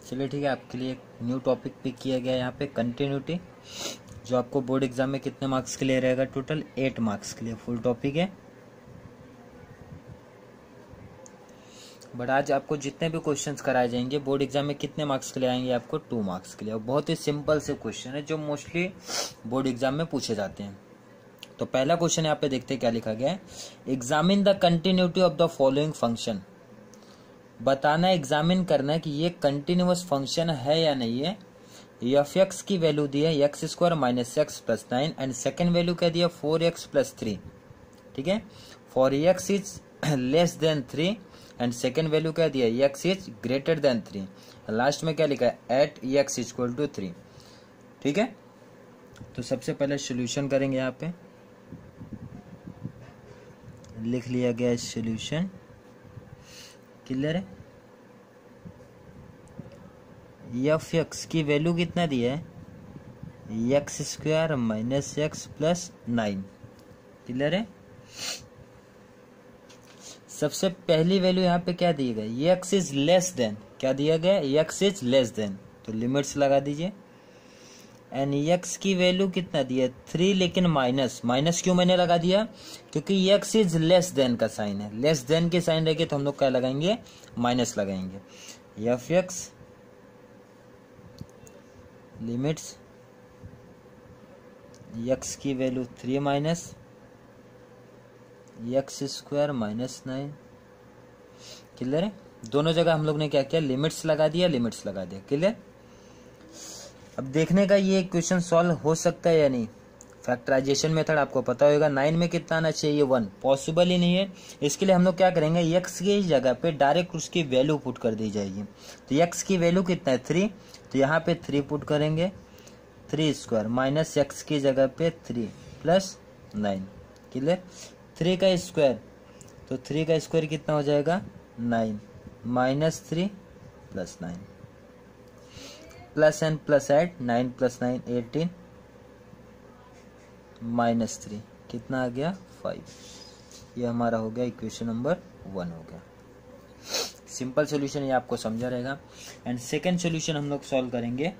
चलिए ठीक है, आपके लिए एक न्यू टॉपिक पिक किया गया है यहाँ पे, कंटिन्यूटी, जो आपको बोर्ड एग्जाम में कितने मार्क्स के लिए रहेगा, टोटल 8 मार्क्स के लिए फुल टॉपिक है। बट आज आपको जितने भी क्वेश्चंस कराए जाएंगे बोर्ड एग्जाम में कितने मार्क्स के लिए आएंगे, आपको 2 मार्क्स के लिए। और बहुत ही सिंपल से क्वेश्चन है जो मोस्टली बोर्ड एग्जाम में पूछे जाते हैं। तो पहला क्वेश्चन यहाँ पे देखते हैं क्या लिखा गया है। Examine the continuity of the following function. बताना, एग्जामिन करना है कि ये कंटिन्यूअस फंक्शन है या नहीं है। एफ एक्स की वैल्यू दी है x square minus x plus 9 and second value क्या दिया 4x प्लस 3। ठीक है, for x is less than 3 and second value क्या दिया x is greater than 3। Last में क्या लिखा है एट एक्स इक्वल टू 3। ठीक है, तो सबसे पहले सोल्यूशन करेंगे। यहाँ पे लिख लिया गया है सोल्यूशन, क्लियर है। एफ एक्स की वैल्यू कितना दिया है x square minus x plus 9, clear है। सबसे पहली वैल्यू यहाँ पे क्या दिया गया एक्स इज लेस देन, क्या दिया गया एक्स इज लेस देन, तो लिमिट्स लगा दीजिए। एंड एक्स की वैल्यू कितना दिया 3, लेकिन माइनस, माइनस क्यों मैंने लगा दिया क्योंकि एक्स इज लेस देन का साइन है, लेस देन के साइन रहेगी तो हम लोग क्या लगाएंगे माइनस लगाएंगे। एफ एक्स लिमिट्स एक्स की value 3 minus x square minus 9, clear है। दोनों जगह हम लोग ने क्या किया लिमिट्स लगा दिया, लिमिट्स लगा दिया, क्लियर। अब देखने का ये क्वेश्चन सॉल्व हो सकता है या नहीं। फैक्टराइजेशन मेथड आपको पता होगा, 9 में कितना आना चाहिए 1, पॉसिबल ही नहीं है। इसके लिए हम लोग क्या करेंगे एक्स की जगह पे डायरेक्ट उसकी वैल्यू पुट कर दी जाएगी। तो एक्स की वैल्यू कितना है 3, तो यहाँ पे 3 पुट करेंगे, 3 स्क्वायर माइनस एक्स की जगह पे 3 प्लस 9, क्लियर। 3 का स्क्वायर, तो 3 का स्क्वायर कितना हो जाएगा 9 minus 3 plus 9, plus and plus add 9 plus 9 18 minus 3 कितना आ गया 5। ये हमारा हो गया इक्वेशन नंबर 1 हो गया। सिंपल सॉल्यूशन ये आपको समझा रहेगा। एंड सेकेंड सॉल्यूशन हम लोग सॉल्व करेंगे।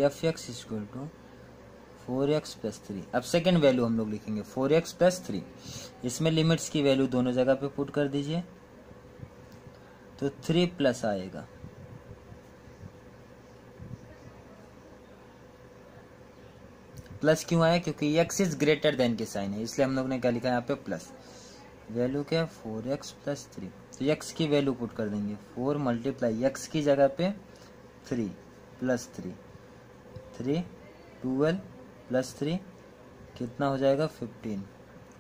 F X equal to 4x plus 3। अब सेकेंड वैल्यू हम लोग लिखेंगे 4x प्लस 3। इसमें लिमिट्स की वैल्यू दोनों जगह पे पुट कर दीजिए, तो 3 प्लस आएगा, प्लस क्यों आया क्योंकि x इज ग्रेटर देन के साइन है, इसलिए हम लोग ने क्या लिखा है यहाँ पे प्लस। वैल्यू क्या है 4x प्लस 3, तो x की वैल्यू पुट कर देंगे 4 मल्टीप्लाई x की जगह पे 3 प्लस 3, 3 12 प्लस 3 कितना हो जाएगा 15।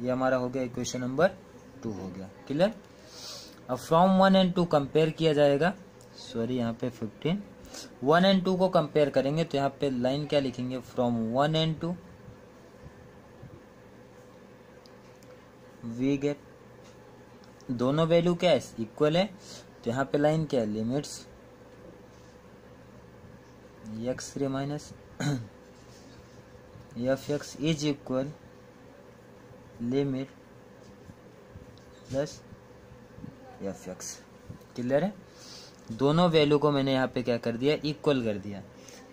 ये हमारा हो गया इक्वेशन नंबर 2 हो गया, क्लियर। अब फ्रॉम 1 एंड 2 कंपेयर किया जाएगा, सॉरी यहाँ पे 15, 1 एंड 2 को कंपेयर करेंगे तो यहाँ पे लाइन क्या लिखेंगे फ्रॉम 1 एंड 2 वी गेट, दोनों वैल्यू क्या है इक्वल है, तो यहाँ पे लाइन क्या है limits x3 minus f x is equal limit plus f x, clear है। दोनों वैल्यू को मैंने यहाँ पे क्या कर दिया इक्वल कर दिया,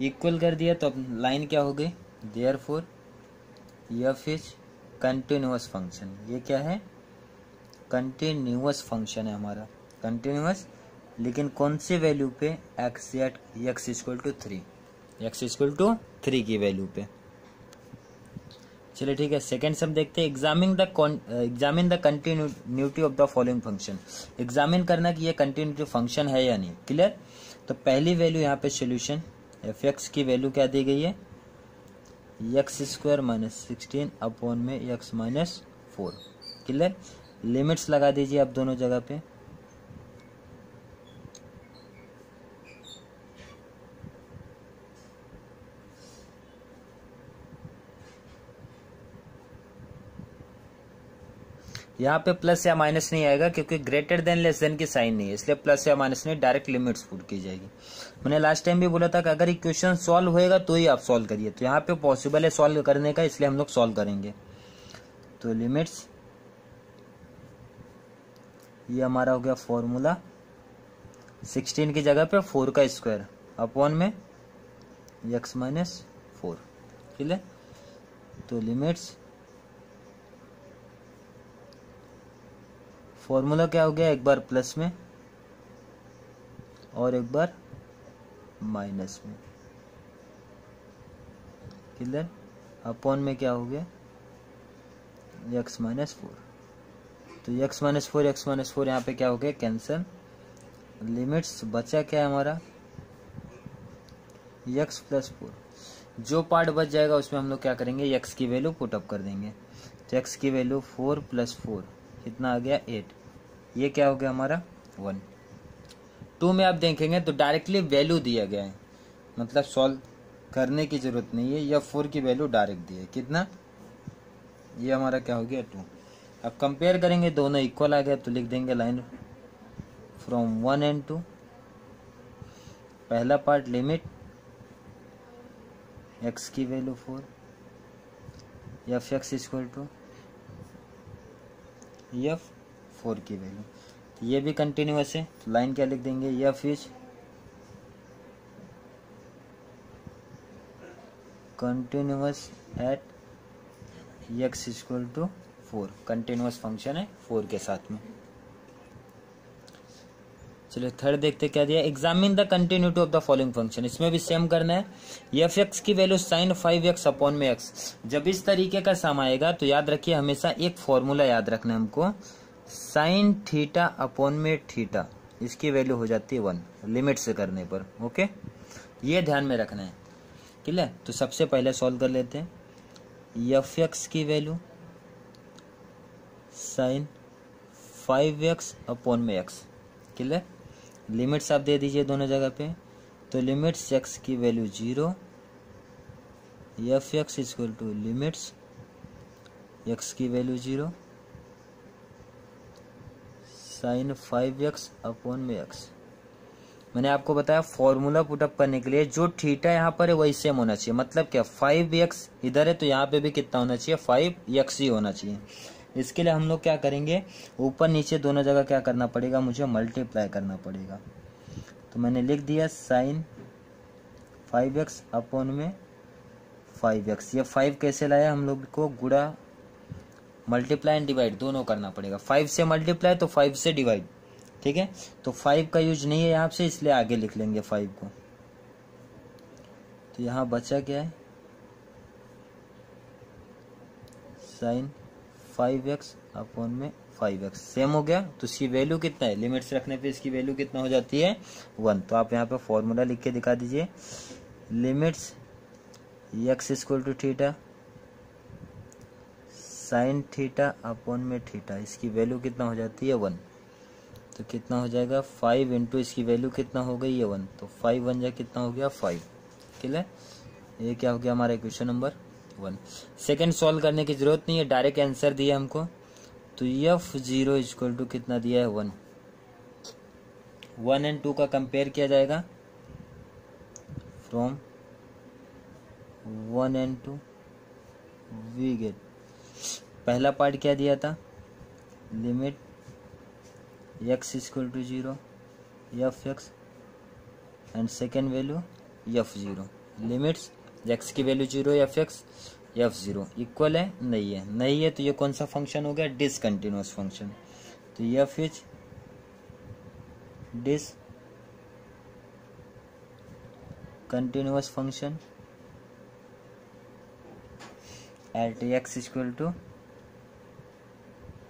इक्वल कर दिया तो अब लाइन क्या हो गई therefore f is continuous function. ये क्या है कंटिन्यूअस फंक्शन है हमारा, कंटिन्यूअस, लेकिन कौन सी वैल्यू पे X at x equal to 3, X equal to 3 की वैल्यू पे। चलिए ठीक है, सेकेंड सम देखते हैं। Examine the continuity of the following function. Examine करना कि ये कंटिन्यूटी फंक्शन है या नहीं, क्लियर। तो पहली वैल्यू यहाँ पे सोल्यूशन एफ एक्स की वैल्यू क्या दी गई है एक्स स्क्वायर माइनस 16 अपॉन में एक्स माइनस 4, क्लियर। लिमिट्स लगा दीजिए आप दोनों जगह पे, यहाँ पे प्लस या माइनस नहीं आएगा क्योंकि ग्रेटर देन लेस देन की साइन नहीं है, इसलिए प्लस या माइनस नहीं, डायरेक्ट लिमिट्स पुट की जाएगी। मैंने लास्ट टाइम भी बोला था कि अगर इक्वेशन सॉल्व होएगा तो ही आप सॉल्व करिए, तो यहाँ पे पॉसिबल है सॉल्व करने का, इसलिए हम लोग सॉल्व करेंगे। तो लिमिट्स ये हमारा हो गया फॉर्मूला। 16 की जगह पे 4 का स्क्वायर अपॉन में x माइनस 4, ठीक है। तो लिमिट्स फॉर्मूला क्या हो गया, एक बार प्लस में और एक बार माइनस में, क्लियर। अपॉन में क्या हो गया x माइनस 4, तो x माइनस 4 यहाँ पे क्या हो गया कैंसिल। लिमिट्स बचा क्या है हमारा x प्लस 4, जो पार्ट बच जाएगा उसमें हम लोग क्या करेंगे x की वैल्यू पुट अप कर देंगे। तो x की वैल्यू 4 प्लस 4 कितना आ गया 8, ये क्या हो गया हमारा 1। 2 में आप देखेंगे तो डायरेक्टली वैल्यू दिया गया है, मतलब सॉल्व करने की जरूरत नहीं है, या 4 की वैल्यू डायरेक्ट दी है कितना, ये हमारा क्या हो गया 2। अब कंपेयर करेंगे, दोनों इक्वल आ गया तो लिख देंगे लाइन फ्रॉम 1 एंड 2। पहला पार्ट लिमिट x की value 4 F X equal to F 4 की वैल्यू, तो ये भी कंटिन्यूअस है, तो लाइन क्या लिख देंगे F is continuous at x equal to 4, continuous function है 4 के साथ में। चलिए थर्ड देखते क्या दिया, examine the continuity of the following function. इसमें भी सेम करना है, एफ एक्स की वैल्यू साइन 5x अपॉन में x। जब इस तरीके का सम आएगा तो याद रखिए हमेशा एक फॉर्मूला याद रखना है हमको, साइन थीटा अपॉन में थीटा, इसकी वैल्यू हो जाती है 1 लिमिट से करने पर, ओके, ये ध्यान में रखना है, क्लियर। तो सबसे पहले सॉल्व कर लेते हैं, एफ एक्स की वैल्यू साइन 5x अपॉन में x, क्लियर। लिमिट्स आप दे दीजिए दोनों जगह पे, तो लिमिट्स x की value 0, F X equal to limits x की वैल्यू 0 साइन 5x अपॉन में x। मैंने आपको बताया फॉर्मूला पुटअप करने के लिए जो थीटा यहाँ पर है वही सेम होना चाहिए, मतलब क्या 5x इधर है तो यहाँ पे भी कितना होना चाहिए 5x ही होना चाहिए। इसके लिए हम लोग क्या करेंगे, ऊपर नीचे दोनों जगह क्या करना पड़ेगा, मुझे मल्टीप्लाई करना पड़ेगा। तो मैंने लिख दिया साइन 5x अपॉन में 5x। ये 5 कैसे लाया, हम लोग को गुणा मल्टीप्लाई एंड डिवाइड दोनों करना पड़ेगा, 5 से मल्टीप्लाई तो 5 से डिवाइड, ठीक है। तो 5 का यूज नहीं है यहाँ से, इसलिए आगे लिख लेंगे 5 को। तो यहाँ बचा क्या है साइन 5x अपॉन में 5x, सेम हो गया। तो इसकी वैल्यू कितना है, लिमिट्स रखने पे इसकी वैल्यू कितना हो जाती है 1। तो आप यहाँ पे फॉर्मूला लिख के दिखा दीजिए, limits x equal to theta sine theta upon में थीटा, इसकी वैल्यू कितना हो जाती है 1। तो कितना हो जाएगा 5 इंटू इसकी वैल्यू कितना हो गई है 1, तो 5 1 जा कितना हो गया 5, क्लियर। ये क्या हो गया हमारा इक्वेशन नंबर 1। सेकेंड सॉल्व करने की जरूरत नहीं है, डायरेक्ट आंसर दिया हमको। तो f0 इक्वल टू कितना दिया है 1। 1 एंड 2 का कंपेयर किया जाएगा, फ्रॉम 1 एंड 2 वी गेट, पहला पार्ट क्या दिया था, limit x equal to 0 F X and second value f0, limits x की value 0 F X f0 equal है, नहीं है तो ये कौन सा फंक्शन हो गया, डिसकंटिन्यूअस फंक्शन। तो f is discontinuous function at x equal to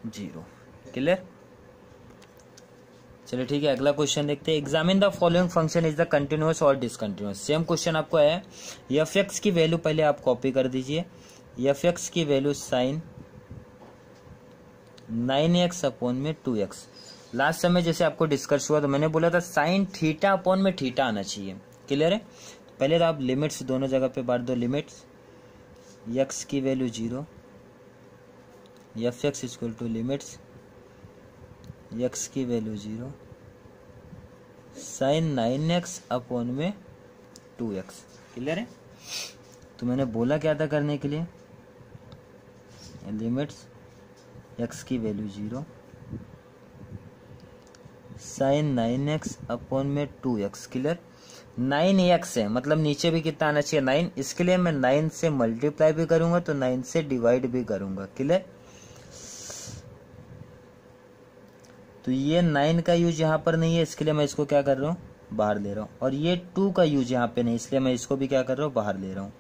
0, clear. चलिए ठीक है, अगला क्वेश्चन देखते हैं, examine the following function is the continuous और डिसकंटिन्यूअस। सेम क्वेश्चन आपको है, एफ एक्स की वैल्यू पहले आप कॉपी कर दीजिए, एफ एक्स की वैल्यू साइन 9x अपॉन में 2x। लास्ट समय जैसे आपको डिस्कस हुआ तो मैंने बोला था साइन थीटा अपॉन में थीटा आना चाहिए, क्लियर है। तो पहले तो आप लिमिट्स दोनों जगह पे बांट दो, लिमिट्स x की value 0 F X equal to limits x की वैल्यू 0 साइन 9x अपॉन में 2x, क्लियर है। तो मैंने बोला क्या था करने के लिए, लिमिट्स x की वैल्यू 0 साइन 9x अपॉन में 2x। क्लियर, 9x है मतलब नीचे भी कितना आना चाहिए 9, इसके लिए मैं 9 से मल्टीप्लाई भी करूंगा तो 9 से डिवाइड भी करूंगा। क्लियर, तो ये 9 का यूज यहाँ पर नहीं है, इसके लिए मैं इसको क्या कर रहा हूँ, बाहर ले रहा हूँ। और ये 2 का यूज यहाँ पे नहीं, इसलिए मैं इसको भी क्या कर रहा हूँ, बाहर ले रहा हूँ।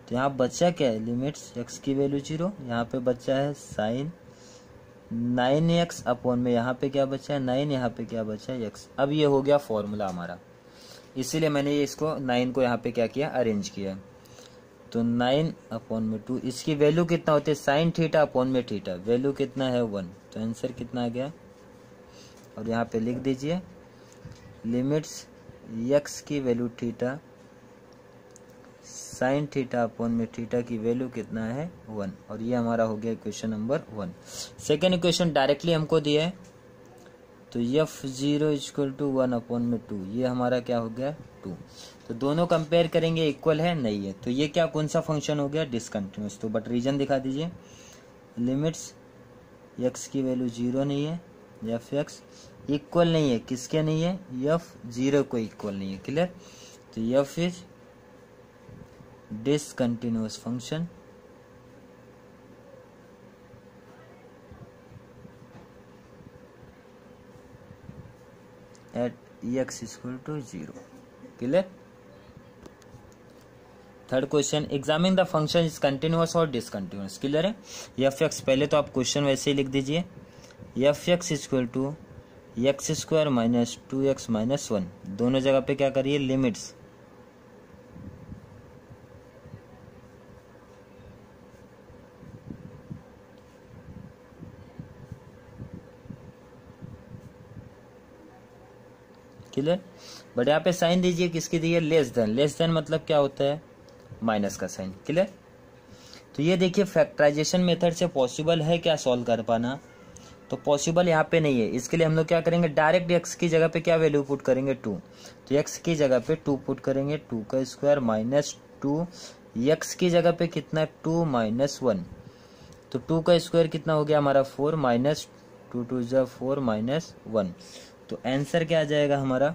तो यहाँ बच्चा क्या है, लिमिट्स x की वैल्यू 0, यहाँ पे बच्चा है साइन 9x अपॉन में यहाँ पे क्या बचा है 9, यहाँ पे क्या बचा है x। अब ये हो गया फॉर्मूला हमारा, इसीलिए मैंने इसको 9 को यहाँ पे क्या किया, अरेंज किया। तो 9 अपॉन में 2, इसकी वैल्यू कितना होती है, साइन थीटा अपॉन में थीटा, वैल्यू कितना है 1। तो आंसर कितना आ गया, और यहाँ पे लिख दीजिए लिमिट्स x की value theta sine theta upon में थीटा की वैल्यू कितना है 1। और ये हमारा हो गया equation number 1। Second equation directly हमको दिया है, तो f0 इक्वल टू 1 अपॉन में 2, ये हमारा क्या हो गया 2। तो दोनों कंपेयर करेंगे, इक्वल है नहीं है, तो ये क्या कौन सा फंक्शन हो गया, डिसकंटिन्यूअस। तो बट रीजन दिखा दीजिए, लिमिट्स x की वैल्यू 0 नहीं है, f(x) इक्वल नहीं है, किसके नहीं है, f0 को इक्वल नहीं है। क्लियर, तो f is discontinuous function at x equal to 0। Clear, third question, examine the function is continuous और डिसकंटिन्यूअस। क्लियर है, f(x) पहले तो आप क्वेश्चन वैसे ही लिख दीजिए, f(x) equal to X square minus 2x minus 1, दोनों जगह पे क्या करिए, लिमिट्स क्लियर। बट यहाँ पे साइन दीजिए, किसकी दी है, लेस देन। लेस देन मतलब क्या होता है, माइनस का साइन। क्लियर, तो ये देखिए फैक्टराइजेशन मेथड से पॉसिबल है क्या सॉल्व कर पाना, तो पॉसिबल यहाँ पे नहीं है। इसके लिए हम लोग क्या करेंगे, डायरेक्ट x की जगह पे क्या वैल्यू पुट करेंगे 2, तो x की जगह पे 2 पुट करेंगे, 2 का स्क्वायर माइनस 2, x की जगह पे कितना 2 माइनस 1, तो 2 का स्क्वायर कितना हो गया हमारा 4, माइनस 2 2 जा 4 माइनस 1। तो आंसर क्या आ जाएगा हमारा,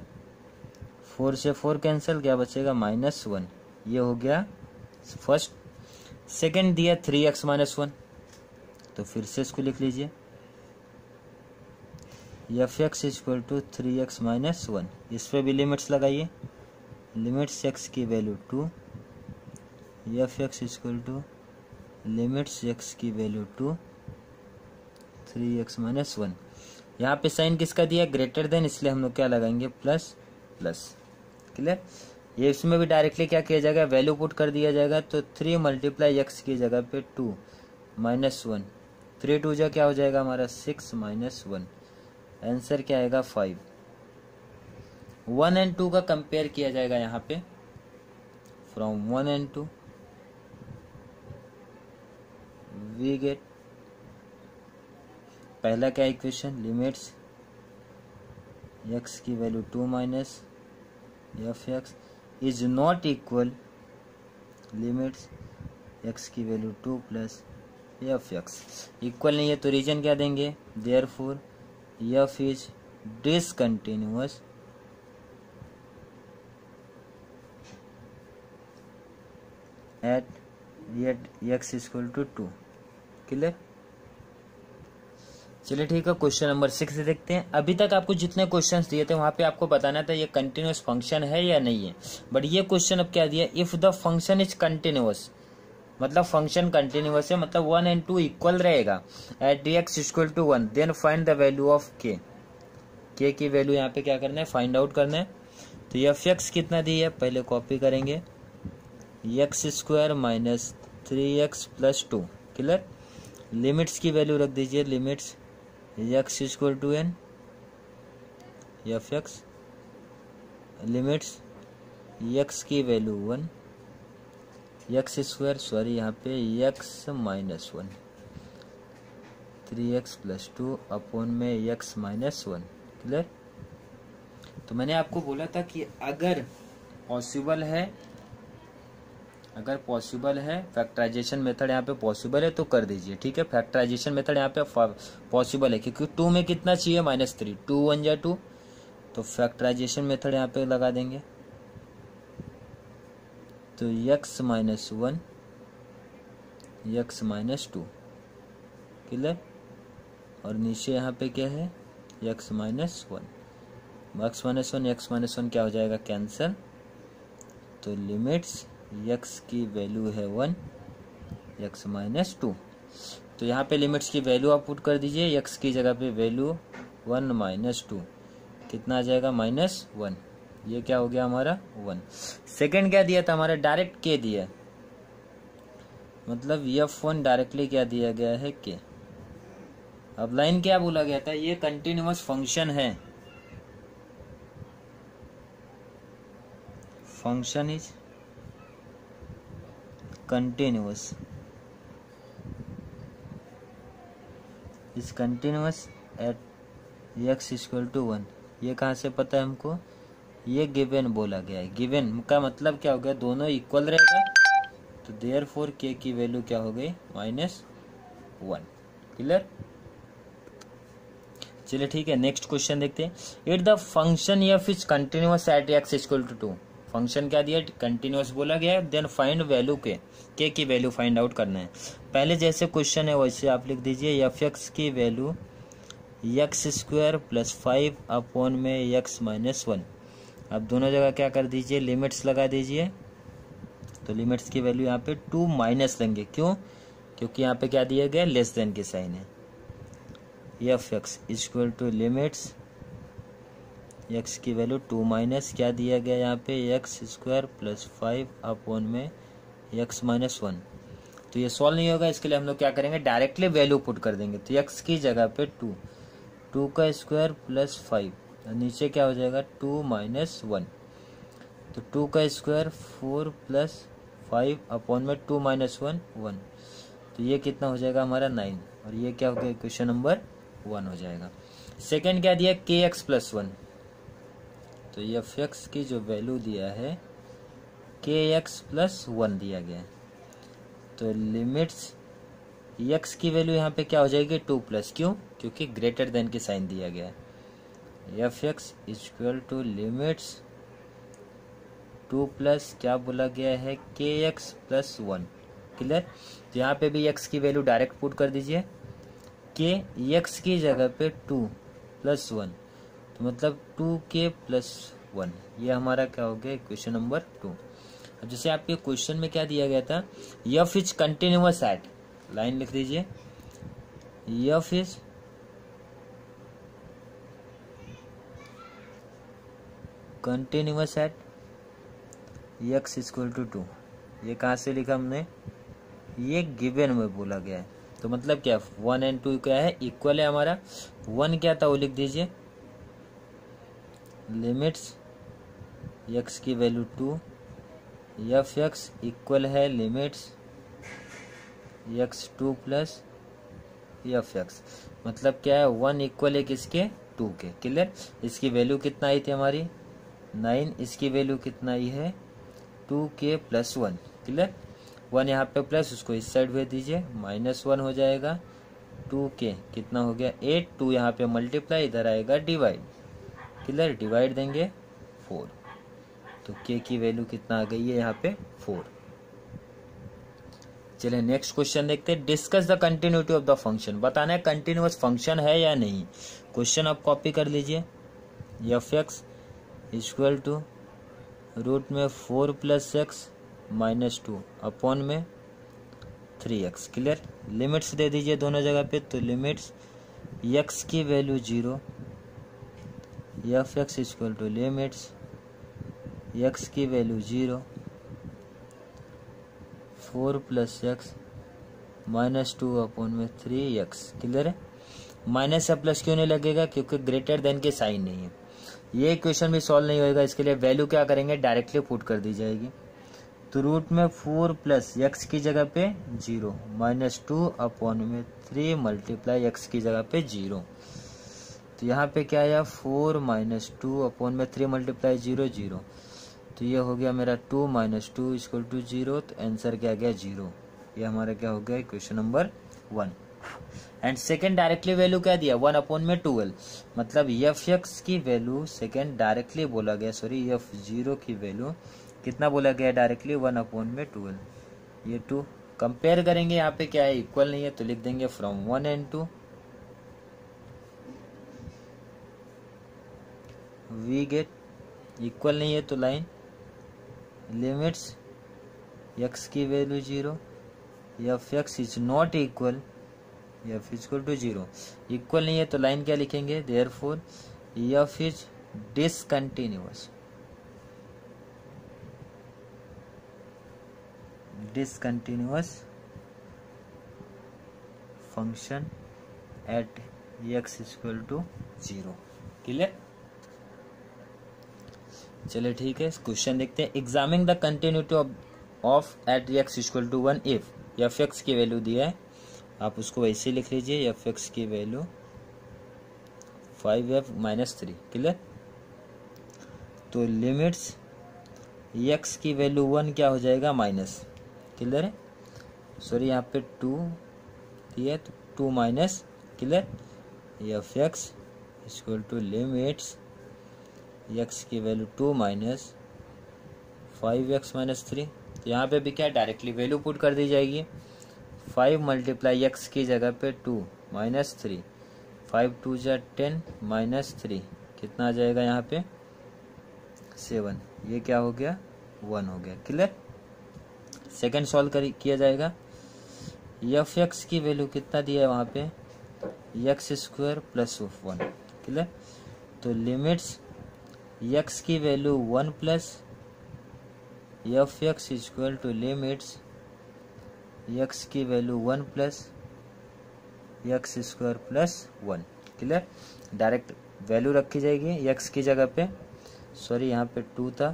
4 से 4 कैंसिल, क्या बचेगा -1। ये हो गया फर्स्ट। सेकंड दिया 3x माइनस 1, तो फिर से इसको लिख लीजिए, f(x) equal to 3x minus 1। इस पे भी लिमिट्स लगाइए, लिमिट्स x की value 2, f(x) equal to limits x की वैल्यू 2 3x माइनस 1। यहाँ पे साइन किसका दिया, ग्रेटर देन, इसलिए हम लोग क्या लगाएंगे, प्लस प्लस। क्लियर, ये इसमें भी डायरेक्टली क्या किया जाएगा, वैल्यू पुट कर दिया जाएगा, तो 3 मल्टीप्लाई x की जगह पे 2 माइनस 1, 3 2 जा क्या हो जाएगा हमारा 6 माइनस 1। आंसर क्या आएगा 5। 1 एंड 2 का कंपेयर किया जाएगा यहाँ पे, फ्रॉम 1 एंड 2 वी गेट, पहला क्या इक्वेशन, लिमिट्स x की value 2 minus f(x) is not equal limits x की वैल्यू 2 प्लस f(x) इक्वल नहीं है, तो रीजन क्या देंगे, therefore f is discontinuous at x equal to 2। Clear, चलिए ठीक है, क्वेश्चन नंबर 6 से देखते हैं। अभी तक आपको जितने क्वेश्चंस दिए थे वहां पे आपको बताना था ये कंटिन्यूअस फंक्शन है या नहीं है, बट ये क्वेश्चन अब क्या दिया, if the function is continuous, मतलब फंक्शन कंटिन्यूअस है, मतलब 1 एंड 2 इक्वल रहेगा at dx equal to 1, then find the value of k। k की वैल्यू यहाँ पे क्या करना है, फाइंड आउट करना है। तो f(x) कितना दी है, पहले कॉपी करेंगे, x square minus 3x plus 2। Clear, limits की वैल्यू रख दीजिए, limits x equal to n, f(x) limits x की वैल्यू 1, x स्क्वायर सॉरी यहाँ पे x minus 1, 3x plus 2 upon में x माइनस 1। क्लियर, तो मैंने आपको बोला था कि अगर पॉसिबल है, अगर पॉसिबल है, फैक्टराइजेशन मेथड यहाँ पे पॉसिबल है तो कर दीजिए, ठीक है। फैक्टराइजेशन मेथड यहाँ पे पॉसिबल है क्योंकि 2 में कितना चाहिए, -3, 2 1 जा 2, तो फैक्टराइजेशन मेथड यहाँ पे लगा देंगे। तो x - 1 x - 2 क्लियर, और नीचे यहाँ पे क्या है, x - 1 x - 1 x - 1 क्या हो जाएगा, कैंसिल। तो लिमिट्स x की वैल्यू है 1 x - 2, तो यहाँ पे लिमिट्स की वैल्यू आप पुट कर दीजिए, x की जगह पे वैल्यू 1 - 2 कितना आ जाएगा, -1, ये क्या हो गया हमारा 1। सेकंड क्या दिया था हमारा, डायरेक्ट k दिया, मतलब f1 डायरेक्टली क्या दिया गया है, k। अब लाइन क्या बोला गया था, ये कंटिन्यूअस फंक्शन है, function is continuous, is continuous at x = 1। ये कहाँ से पता है हमको, ये गिवन बोला गया है। गिवन का मतलब क्या हो गया, दोनों इक्वल रहेगा, तो देयरफॉर k की वैल्यू क्या हो गई, -1। क्लियर, चलिए ठीक है। नेक्स्ट क्वेश्चन देखते हैं। It the function f is continuous at x = 2। Function क्या दिया, कंटिन्यूअस बोला गया है, देन फाइंड वैल्यू k की वैल्यू फाइंड आउट करना है। पहले जैसे क्वेश्चन है वैसे आप लिख दीजिए, f(x) की वैल्यू x² + 5 अपॉन में x - 1। अब दोनों जगह क्या कर दीजिए, लिमिट्स लगा दीजिए। तो लिमिट्स की वैल्यू यहाँ पे 2 माइनस लेंगे, क्यों, क्योंकि यहाँ पे क्या दिया गया, लेस देन के साइन है। f(x) = लिमिट्स x की वैल्यू 2 माइनस क्या दिया गया यहाँ पे, x² + 5 अपॉन में x - 1। तो ये सॉल्व नहीं होगा, इसके लिए हम लोग क्या करेंगे, डायरेक्टली वैल्यू पुट कर देंगे। तो x की जगह पे 2 का स्क्वायर + 5, नीचे क्या हो जाएगा, 2 - 1। तो 2 का स्क्वायर 4 + 5 अपॉन में 2 - 1 1, तो ये कितना हो जाएगा हमारा 9, और ये क्या हो गया, क्वेश्चन नंबर 1 हो जाएगा। सेकंड क्या दिया, kx + 1। तो f(x) की जो वैल्यू दिया है kx + 1 दिया गया है। तो लिमिट्स x की वैल्यू यहाँ पे क्या हो जाएगी, 2+, क्यों, क्योंकि ग्रेटर देन के साइन दिया गया है। f(x) = लिमिट्स 2+ क्या बोला गया है, kx + 1। क्लियर, तो यहाँ पे भी x की वैल्यू डायरेक्ट पुट कर दीजिए, k x की जगह पे 2 + 1, तो मतलब 2k + 1, ये हमारा क्या हो गया, क्वेश्चन नंबर 2। अब जैसे आपके क्वेश्चन में क्या दिया गया था, f is continuous eight, line लिख दीजिए, f is continuous at x = 2। ये कहाँ से लिखा हमने, ये गिवन में बोला गया है, तो मतलब क्या, 1 और 2 क्या है, इक्वल है हमारा। 1 क्या था वो लिख दीजिए, लिमिट्स x की वैल्यू 2, f(x) इक्वल है लिमिट्स x2 + f(x), मतलब क्या है, 1 इक्वल है किसके, 2 के। क्लियर, इसकी वैल्यू कितना आई थी हमारी, 9, इसकी वैल्यू कितना आई है, 2k + 1। क्लियर, 1 यहाँ पे प्लस, उसको इस साइड भेज दीजिए, -1 हो जाएगा, 2k कितना हो गया 8, 2 यहाँ पे मल्टीप्लाई, इधर आएगा डिवाइड। क्लियर, डिवाइड देंगे 4, तो k की वैल्यू कितना आ गई है यहाँ पे 4। चलिए नेक्स्ट क्वेश्चन देखते हैं। Discuss the continuity of the function, बताना है कंटिन्यूअस फंक्शन है या नहीं। क्वेश्चन आप कॉपी कर लीजिए, f(x) = रूट में 4 + x - 2 अपॉन में 3x। क्लियर, लिमिट्स दे दीजिए दोनों जगह पे, तो लिमिट्स x की वैल्यू 0, f(x) = लिमिट्स x की वैल्यू 0, 4 + x - 2 अपॉन में 3x। क्लियर है, माइनस या प्लस क्यों नहीं लगेगा, क्योंकि ग्रेटर देन के साइन नहीं है। ये क्वेश्चन भी सॉल्व नहीं होएगा, इसके लिए वैल्यू क्या करेंगे, डायरेक्टली पुट कर दी जाएगी। तो रूट में 4 + x की जगह पे 0 - 2 अपॉन में 3 मल्टीप्लाई x की जगह पे 0, तो यहाँ पे क्या आया, 4 - 2 अपॉन में 3 मल्टीप्लाई 0 0, तो ये हो गया मेरा 2 - 2 = 0, तो आंसर क्या गया 0। ये हमारा क्या हो गया question number 1। And second directly value क्या दिया 1/12, मतलब एफ एक्स की वैल्यू सेकेंड डायरेक्टली बोला गया, सॉरी एफ जीरो की वैल्यू कितना बोला गया डायरेक्टली 1/12। ये 2 कंपेयर करेंगे, यहाँ पे क्या है इक्वल नहीं है तो लिख देंगे from 1 and 2 we get, equal नहीं है तो लाइन लिमिट्स एक्स की value 0, F x is not equal f equal to 0, equal नहीं है तो लाइन क्या लिखेंगे therefore f is discontinuous, discontinuous function at x equal to 0। Clear? चलिए ठीक है, क्वेश्चन देखते हैं। Examine the continuity of at x equal to 1 if f x की वैल्यू दिया है, आप उसको वैसे लिख लीजिए एफ एक्स की वैल्यू 5f - 3। क्लियर? तो लिमिट्स एक्स की वैल्यू 1 क्या हो जाएगा माइनस। क्लियर है? सॉरी यहाँ पे 2 दिया तो 2 minus. Clear? F X equal to limits x की वैल्यू 2 माइनस 5x - 3। तो यहाँ पे भी क्या डायरेक्टली वैल्यू पुट कर दी जाएगी, 5 × x की जगह पे 2 - 3, 5 × 2 = 10 - 3 कितना आ जाएगा यहाँ पे 7, ये क्या हो गया 1 हो गया। क्लियर? सेकंड सॉल्व किया जाएगा, एफ एक्स की वैल्यू कितना दिया है वहाँ पे x² + 1। क्लियर? तो लिमिट्स x की value 1 plus f X equal to limits x की value 1 plus x² + 1। Clear? Direct value रखी जाएगी x की जगह पे, सॉरी यहाँ पे 2 था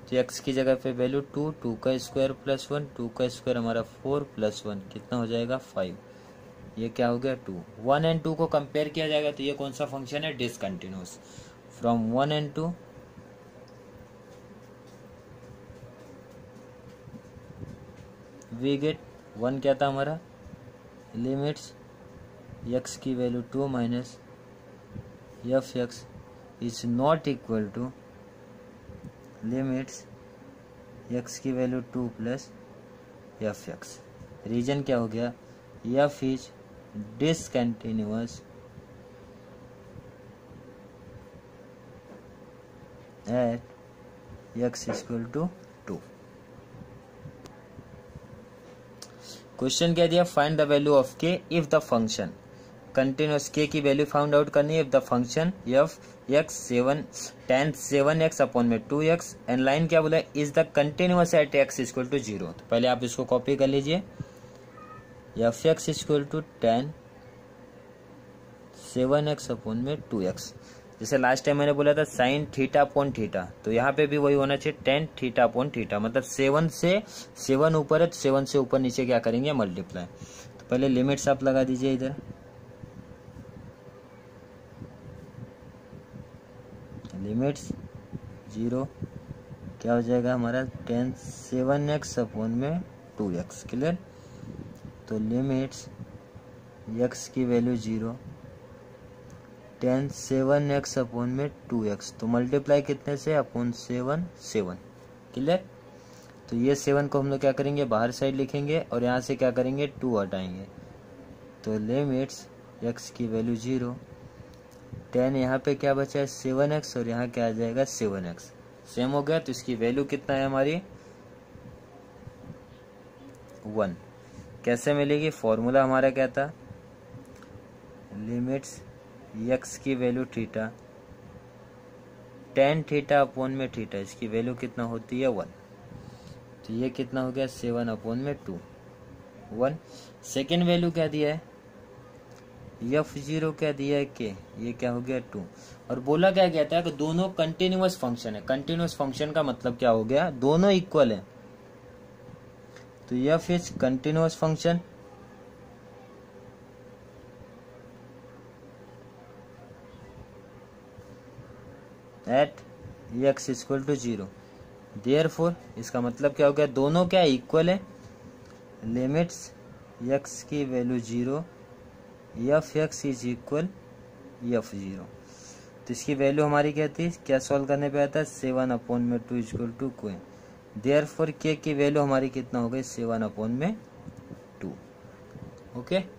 तो x की जगह पे वैल्यू 2, 2 का स्क्वायर + 1, 2 का स्क्वायर हमारा 4 + 1 कितना हो जाएगा 5, ये क्या हो गया 2। 1 and 2 को कंपेयर किया जाएगा तो ये कौन सा फंक्शन है discontinuous. From 1 and 2 we get 1 क्या था हमारा लिमिट्स x की value 2 minus f x is not equal to limits x की value 2 plus f x. Reason क्या हो गया f is discontinuous at x equal to 2। Question क्या दिया find the value of k if the function continuous, k की value found out करनी है if the function F x 10 7x/2x and line क्या बोला is the continuous at x equal to 0। तो पहले आप इसको कॉपी कर लीजिए, F X equal to 10 7x/2x। जैसे लास्ट टाइम मैंने बोला था साइन θ/θ, तो यहाँ पे भी वही होना चाहिए tan θ/θ, मतलब 7 से 7 ऊपर है तो 7 से ऊपर नीचे क्या करेंगे मल्टीप्लाई। तो पहले लिमिट्स आप लगा दीजिए इधर, लिमिट्स 0 क्या हो जाएगा हमारा tan 7x/2x। क्लियर? तो लिमिट्स x की वैल्यू 0 tan 7x/2x, तो मल्टीप्लाई कितने से अपॉन 7 7। क्लियर? तो ये 7 को हम लोग क्या करेंगे बाहर साइड लिखेंगे और यहाँ से क्या करेंगे 2 हटाएंगे, तो लिमिट्स x की वैल्यू 0 tan यहाँ पे क्या बचा है 7x और यहाँ क्या आ जाएगा 7x, सेम हो गया। तो इसकी वैल्यू कितना है हमारी 1। कैसे मिलेगी, फॉर्मूला हमारा क्या था लिमिट्स x की वैल्यू थीटा tan θ/θ, इसकी वैल्यू कितना होती है 1, तो ये कितना हो गया 7/2 1। सेकेंड वैल्यू क्या दिया है f0 क्या दिया है k, ये क्या हो गया 2। और बोला क्या गया था कि दोनों कंटिन्यूअस फंक्शन है, कंटिन्यूअस फंक्शन का मतलब क्या हो गया दोनों इक्वल है, तो f is continuous function at x equal to 0। Therefore इसका मतलब क्या हो गया, दोनों क्या इक्वल है, लिमिट्स एक्स की value 0 F x is equal f 0। तो इसकी वैल्यू हमारी क्या थी, क्या सॉल्व करने पे आता है 7/2 इक्वल टू क्यू। देयरफॉर के की वैल्यू हमारी कितना हो गई 7/2। ओके।